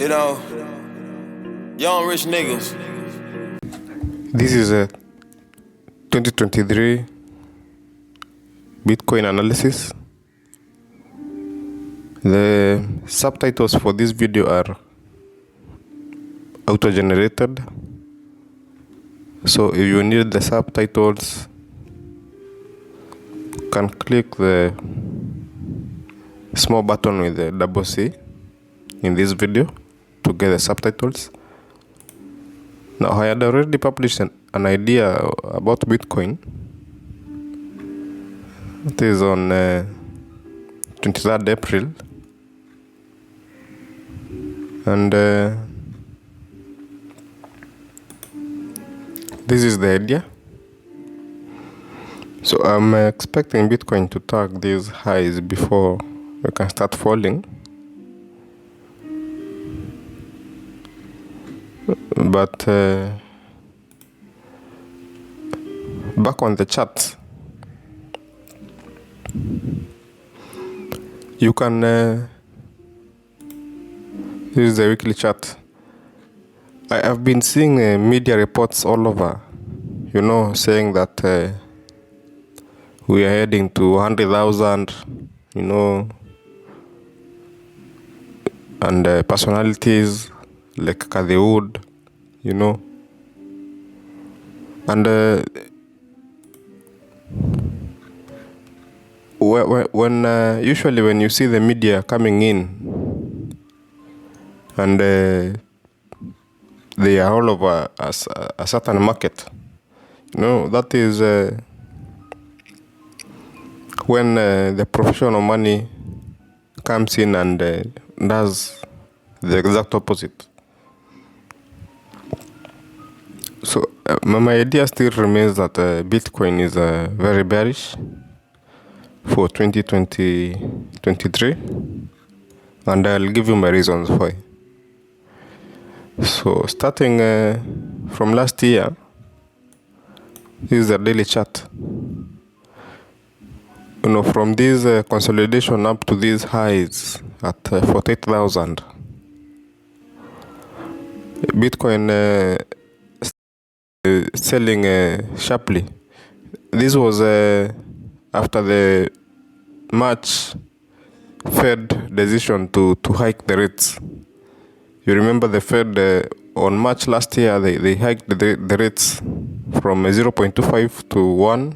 You know, young rich niggas. This is a 2023 Bitcoin analysis. The subtitles for this video are auto-generated. So if you need the subtitles, you can click the small button with the double C in this video to get the subtitles. Now, I had already published an idea about Bitcoin. It is on 23rd April. And this is the idea. So I'm expecting Bitcoin to tag these highs before we can start falling. But back on the chart, you can this is the weekly chart. I have been seeing media reports all over, saying that we are heading to 100,000, and personalities like Kadewood, and usually when you see the media coming in and they are all over a certain market, that is when the professional money comes in and does the exact opposite. So my idea still remains that Bitcoin is very bearish for 2023, and I'll give you my reasons why. So starting from last year, this is a daily chart. From this consolidation up to these highs at 48,000, Bitcoin selling sharply. This was after the March Fed decision to hike the rates. You remember the Fed on March last year, they hiked the rates from 0.25 to 1.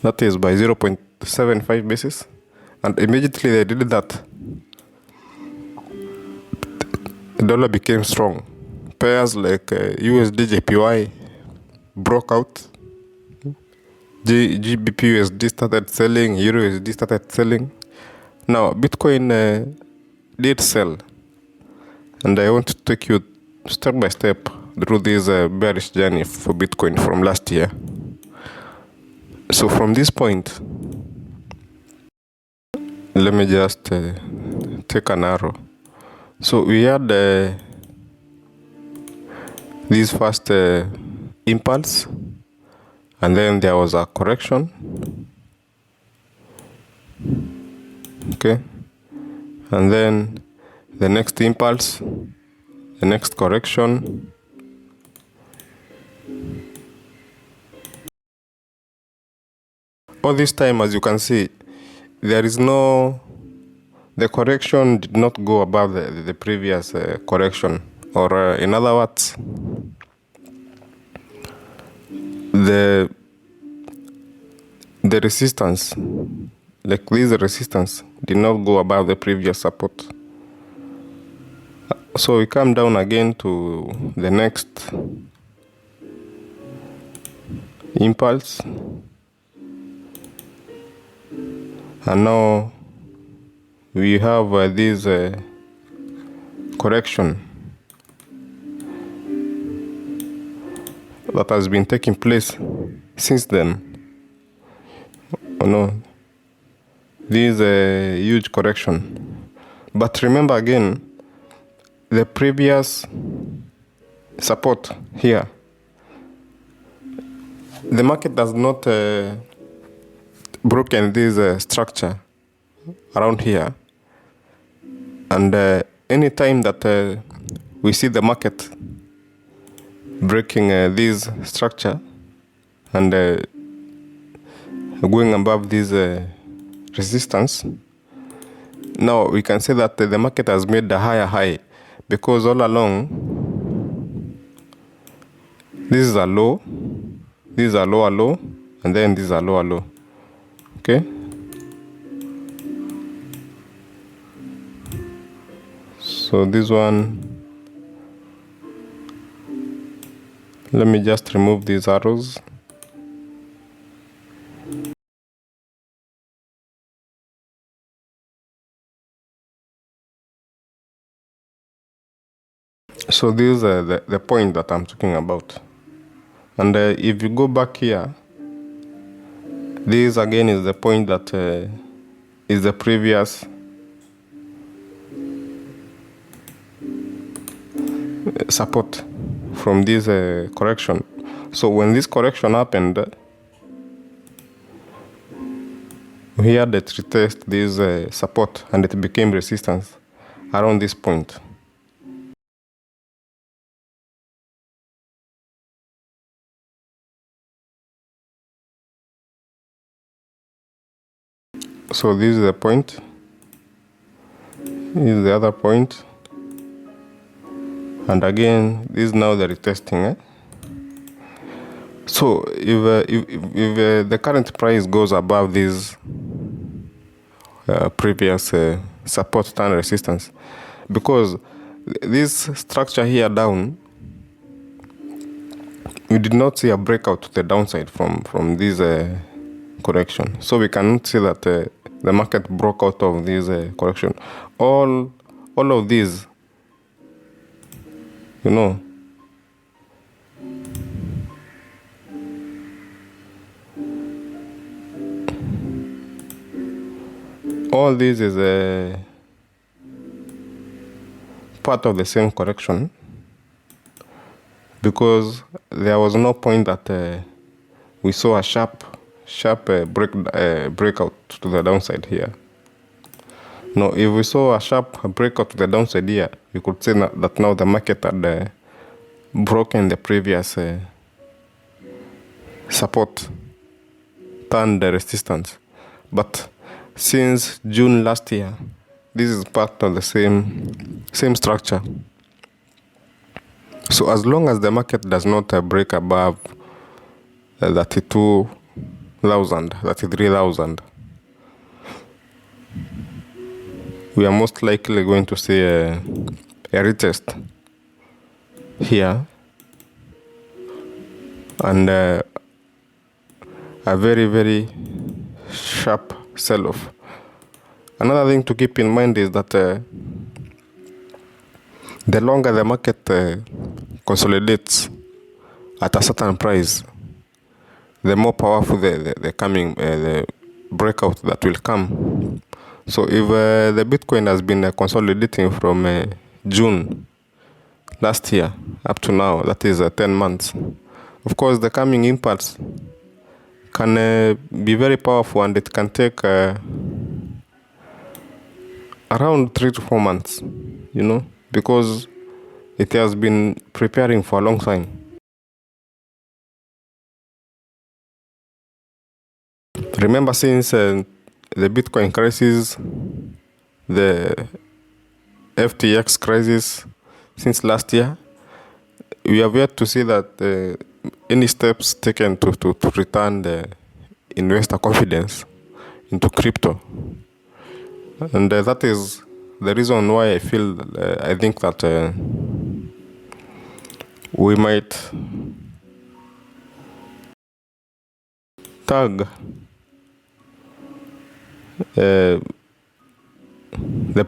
That is by 0.75 basis. And immediately they did that, the dollar became strong. Pairs like USD JPY broke out. GBP USD started selling, Euro USD started selling. Now Bitcoin did sell, and I want to take you step by step through this bearish journey for Bitcoin from last year. So from this point, let me just take an arrow. So we had this first impulse, and then there was a correction. Okay, and then the next impulse, the next correction, all this time, as you can see, the correction did not go above the previous correction, or in other words, the resistance, like this resistance, did not go above the previous support. So we come down again to the next impulse, and now we have this correction that has been taking place since then. This is a huge correction. But remember again, the previous support here, the market does not broken this structure around here, and any time that we see the market breaking this structure and going above this resistance, now we can say that the market has made the higher high, because all along this is a low, this is a lower low, and then this is a lower low. Okay, so this one, let me just remove these arrows. So this is the point that I'm talking about. And if you go back here, this again is the point that is the previous support from this correction. So when this correction happened, we had to retest this support, and it became resistance around this point. So this is the point, this is the other point, and again this is now the retesting. So if the current price goes above this previous support and resistance, because this structure here down, we did not see a breakout to the downside from this correction, so we cannot say that the market broke out of this correction. All of these, you know, all this is a part of the same correction, because there was no point that we saw a sharp breakout to the downside here. No, if we saw a sharp breakout to the downside here, you could say that now the market had broken the previous support, turned the resistance. But since June last year, this is part of the same structure. So as long as the market does not break above 32,000, 33,000, we are most likely going to see a retest here, and a very, very sharp sell-off. Another thing to keep in mind is that the longer the market consolidates at a certain price, the more powerful the coming the breakout that will come. So if the Bitcoin has been consolidating from June last year up to now, that is 10 months, of course the coming impulse can be very powerful, and it can take around 3 to 4 months, you know, because it has been preparing for a long time. Remember, since the Bitcoin crisis, the FTX crisis since last year, we have yet to see that any steps taken to return the investor confidence into crypto. And that is the reason why I think that we might tag the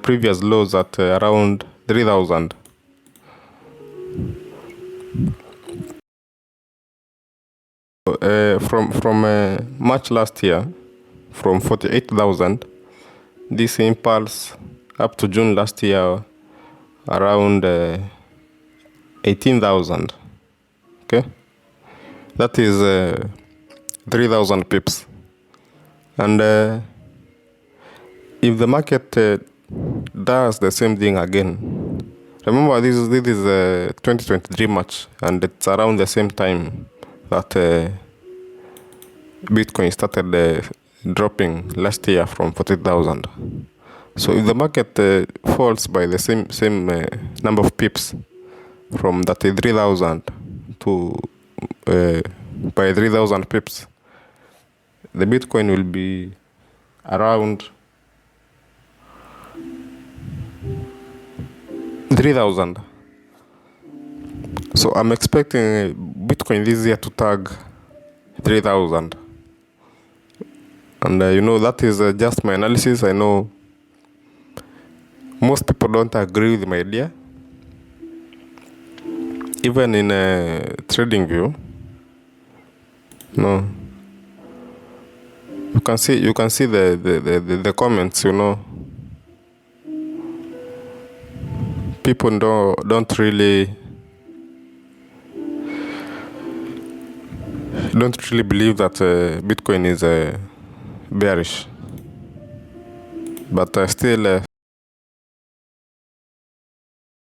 previous lows at around 3,000. From March last year, from 48,000, this impulse up to June last year, around 18,000. Okay, that is 3,000 pips. And if the market does the same thing again, Remember, this is a 2023 March, and it's around the same time that Bitcoin started dropping last year from 40,000. So if the market falls by the same number of pips from 33,000 to by 3,000 pips, the Bitcoin will be around 3,000. So I'm expecting Bitcoin this year to tag 3,000. And that is just my analysis. I know most people don't agree with my idea. Even in trading view, no. You can see the comments. People don't really believe that Bitcoin is bearish, but still